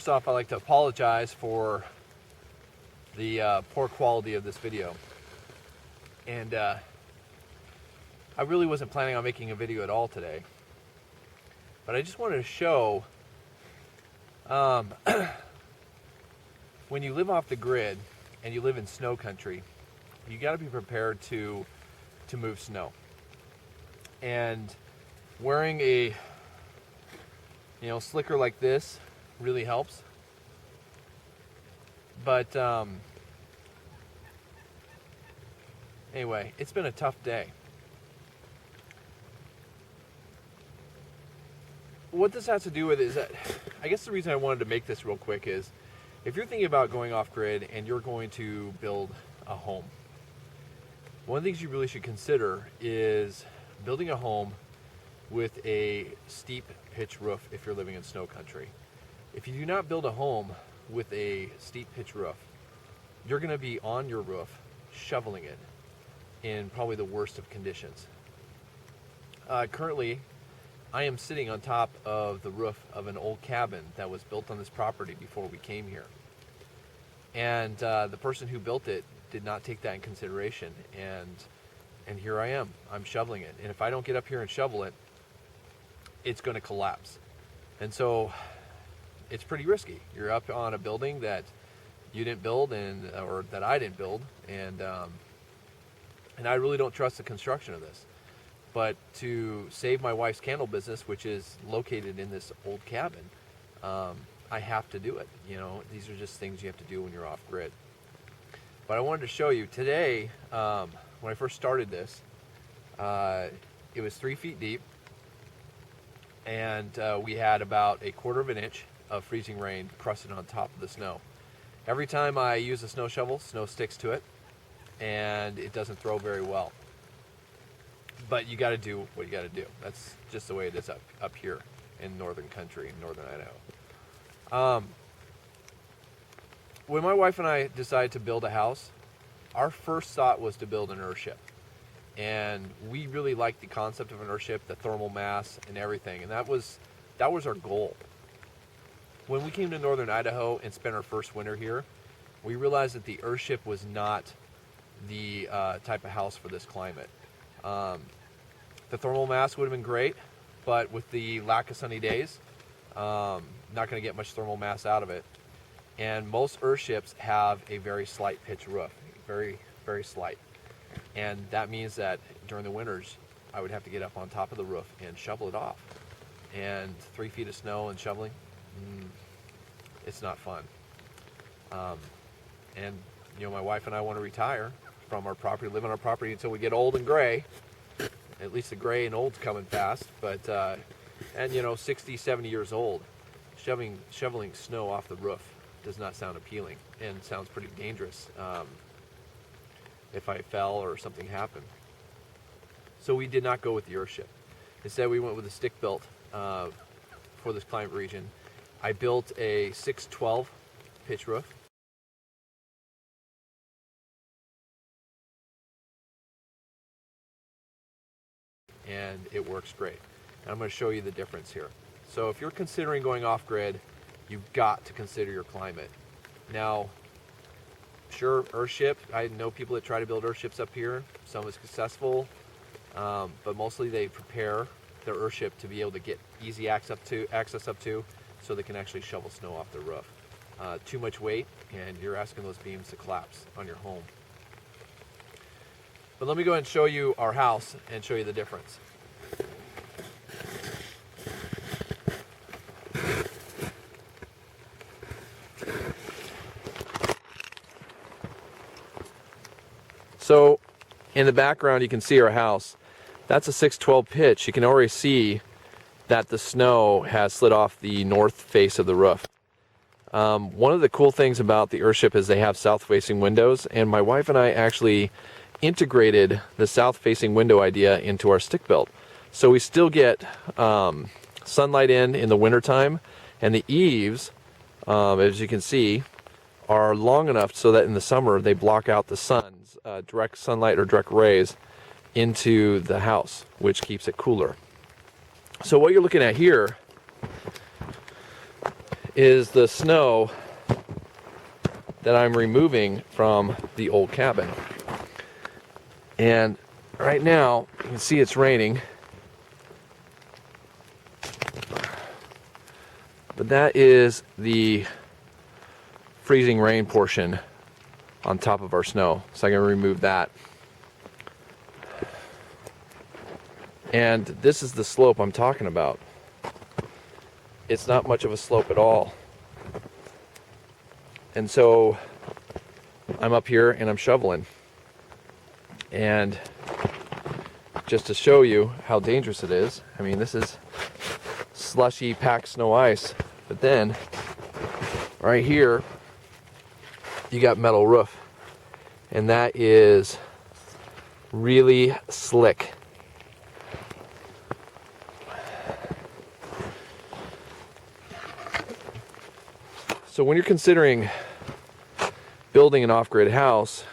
first off, I'd like to apologize for the poor quality of this video. And I really wasn't planning on making a video at all today. But I just wanted to show when you live off the grid and you live in snow country, you got to be prepared to move snow. And wearing a slicker like this really helps. But anyway, it's been a tough day. What this has to do with is that, I guess the reason I wanted to make this real quick is, if you're thinking about going off grid and you're going to build a home, one of the things you really should consider is building a home with a steep pitch roof if you're living in snow country. If you do not build a home with a steep pitch roof, you're going to be on your roof shoveling it in probably the worst of conditions. Currently, I am sitting on top of the roof of an old cabin that was built on this property before we came here. And the person who built it did not take that in consideration. And here I am. I'm shoveling it. And if I don't get up here and shovel it, it's going to collapse. And so it's pretty risky. You're up on a building that you didn't build or that I didn't build. And I really don't trust the construction of this. But to save my wife's candle business, which is located in this old cabin, I have to do it. These are just things you have to do when you're off grid. But I wanted to show you today, when I first started this, it was 3 feet deep, and we had about 1/4 of an inch of freezing rain crusted on top of the snow. Every time I use a snow shovel, snow sticks to it, and it doesn't throw very well. But you got to do what you got to do. That's just the way it is up here in northern country, in northern Idaho. When my wife and I decided to build a house, our first thought was to build an earthship. And we really liked the concept of an earthship, the thermal mass and everything. And that was our goal. When we came to northern Idaho and spent our first winter here, we realized that the earthship was not the type of house for this climate. The thermal mass would have been great, but with the lack of sunny days, not going to get much thermal mass out of it. And most earthships have a very slight pitch roof, very, very slight. And that means that during the winters, I would have to get up on top of the roof and shovel it off. And 3 feet of snow and shoveling, it's not fun. And my wife and I want to retire from our property, live on our property until we get old and gray. At least the gray and old's coming fast. But 60, 70 years old, shoveling snow off the roof does not sound appealing and sounds pretty dangerous if I fell or something happened. So we did not go with the earthship. Instead, we went with a stick built for this climate region. I built a 612 pitch roof. And it works great. And I'm going to show you the difference here. So if you're considering going off grid, you've got to consider your climate. Now, sure, earthship, I know people that try to build earthships up here. Some are successful, but mostly they prepare their earthship to be able to get easy access up to, so they can actually shovel snow off their roof. Too much weight, and you're asking those beams to collapse on your home. But let me go ahead and show you our house and show you the difference. So in the background you can see our house. That's a 612 pitch. You can already see that the snow has slid off the north face of the roof. One of the cool things about the earthship is they have south-facing windows, and my wife and I actually integrated the south-facing window idea into our stick built. So we still get sunlight in the wintertime, and the eaves, as you can see, are long enough so that in the summer they block out the sun's direct sunlight or direct rays into the house, which keeps it cooler. So what you're looking at here is the snow that I'm removing from the old cabin. And right now, you can see it's raining. But that is the freezing rain portion on top of our snow. So I'm going to remove that. And this is the slope I'm talking about. It's not much of a slope at all. And so I'm up here and I'm shoveling. And just to show you how dangerous it is, I mean, this is slushy packed snow ice. But then right here, you got metal roof. And that is really slick. So when you're considering building an off-grid house,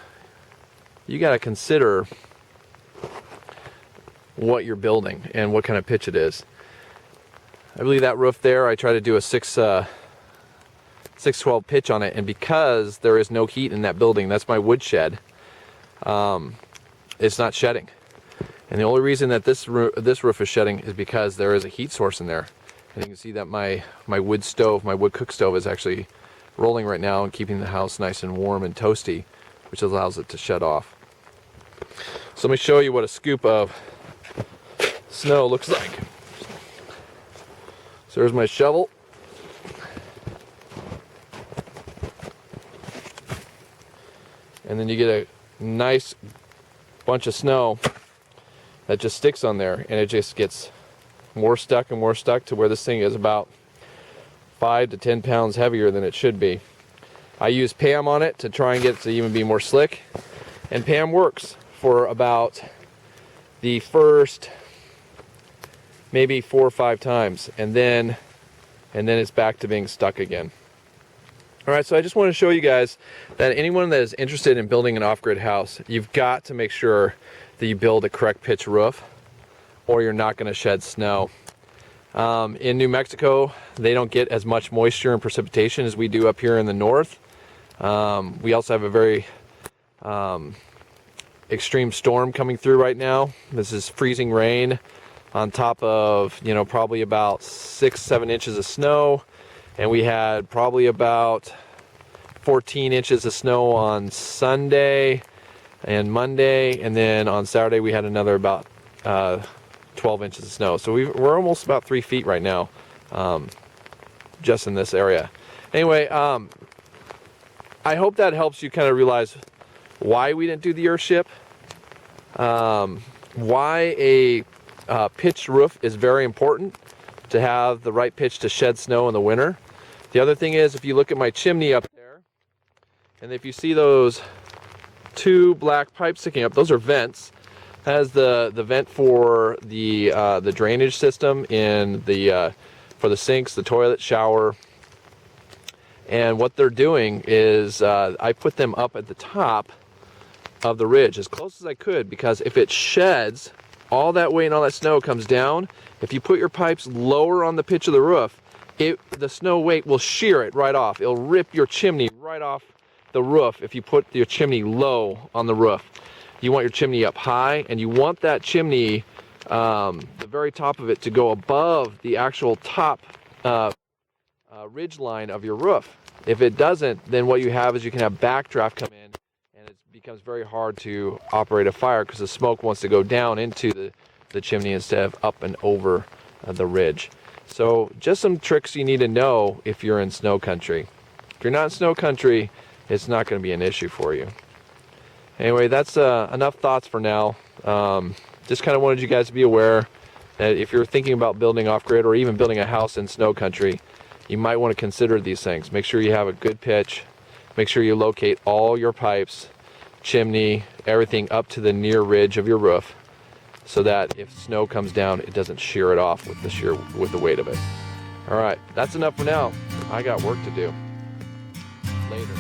you got to consider what you're building and what kind of pitch it is. I believe that roof there, I try to do a 612 pitch on it, and because there is no heat in that building, that's my wood shed, it's not shedding. And the only reason that this roof is shedding is because there is a heat source in there. And you can see that my wood stove, my wood cook stove, is actually rolling right now and keeping the house nice and warm and toasty, which allows it to shed off. So let me show you what a scoop of snow looks like. So there's my shovel. And then you get a nice bunch of snow that just sticks on there, and it just gets more stuck and more stuck to where this thing is about 5 to 10 pounds heavier than it should be. I use Pam on it to try and get it to even be more slick, and Pam works for about the first maybe 4 or 5 times, and then it's back to being stuck again. Alright, so I just want to show you guys that anyone that is interested in building an off-grid house, you've got to make sure that you build a correct pitch roof, or you're not going to shed snow. In New Mexico, they don't get as much moisture and precipitation as we do up here in the north. We also have a very extreme storm coming through right now. This is freezing rain on top of, probably about 6-7 inches of snow. And we had probably about 14 inches of snow on Sunday and Monday, and then on Saturday we had another about 12 inches of snow. So we're almost about 3 feet right now, just in this area. Anyway, I hope that helps you kind of realize why we didn't do the earthship, why a pitched roof is very important to have the right pitch to shed snow in the winter. The other thing is, if you look at my chimney up there, and if you see those 2 black pipes sticking up, those are vents. That has the vent for the drainage system in the for the sinks, the toilet, shower. And what they're doing is I put them up at the top of the ridge as close as I could, because if it sheds, all that weight and all that snow comes down. If you put your pipes lower on the pitch of the roof, the snow weight will shear it right off. It'll rip your chimney right off the roof if you put your chimney low on the roof. You want your chimney up high, and you want that chimney, the very top of it, to go above the actual top ridge line of your roof. If it doesn't, then what you have is you can have backdraft come in, and it becomes very hard to operate a fire because the smoke wants to go down into the chimney instead of up and over the ridge. So just some tricks you need to know if you're in snow country. If you're not in snow country, it's not going to be an issue for you. Anyway, that's enough thoughts for now. Just kind of wanted you guys to be aware that if you're thinking about building off-grid or even building a house in snow country, you might want to consider these things. Make sure you have a good pitch. Make sure you locate all your pipes, chimney, everything up to the near ridge of your roof, so that if snow comes down, it doesn't shear it off with the weight of it. All right, that's enough for now. I got work to do. Later.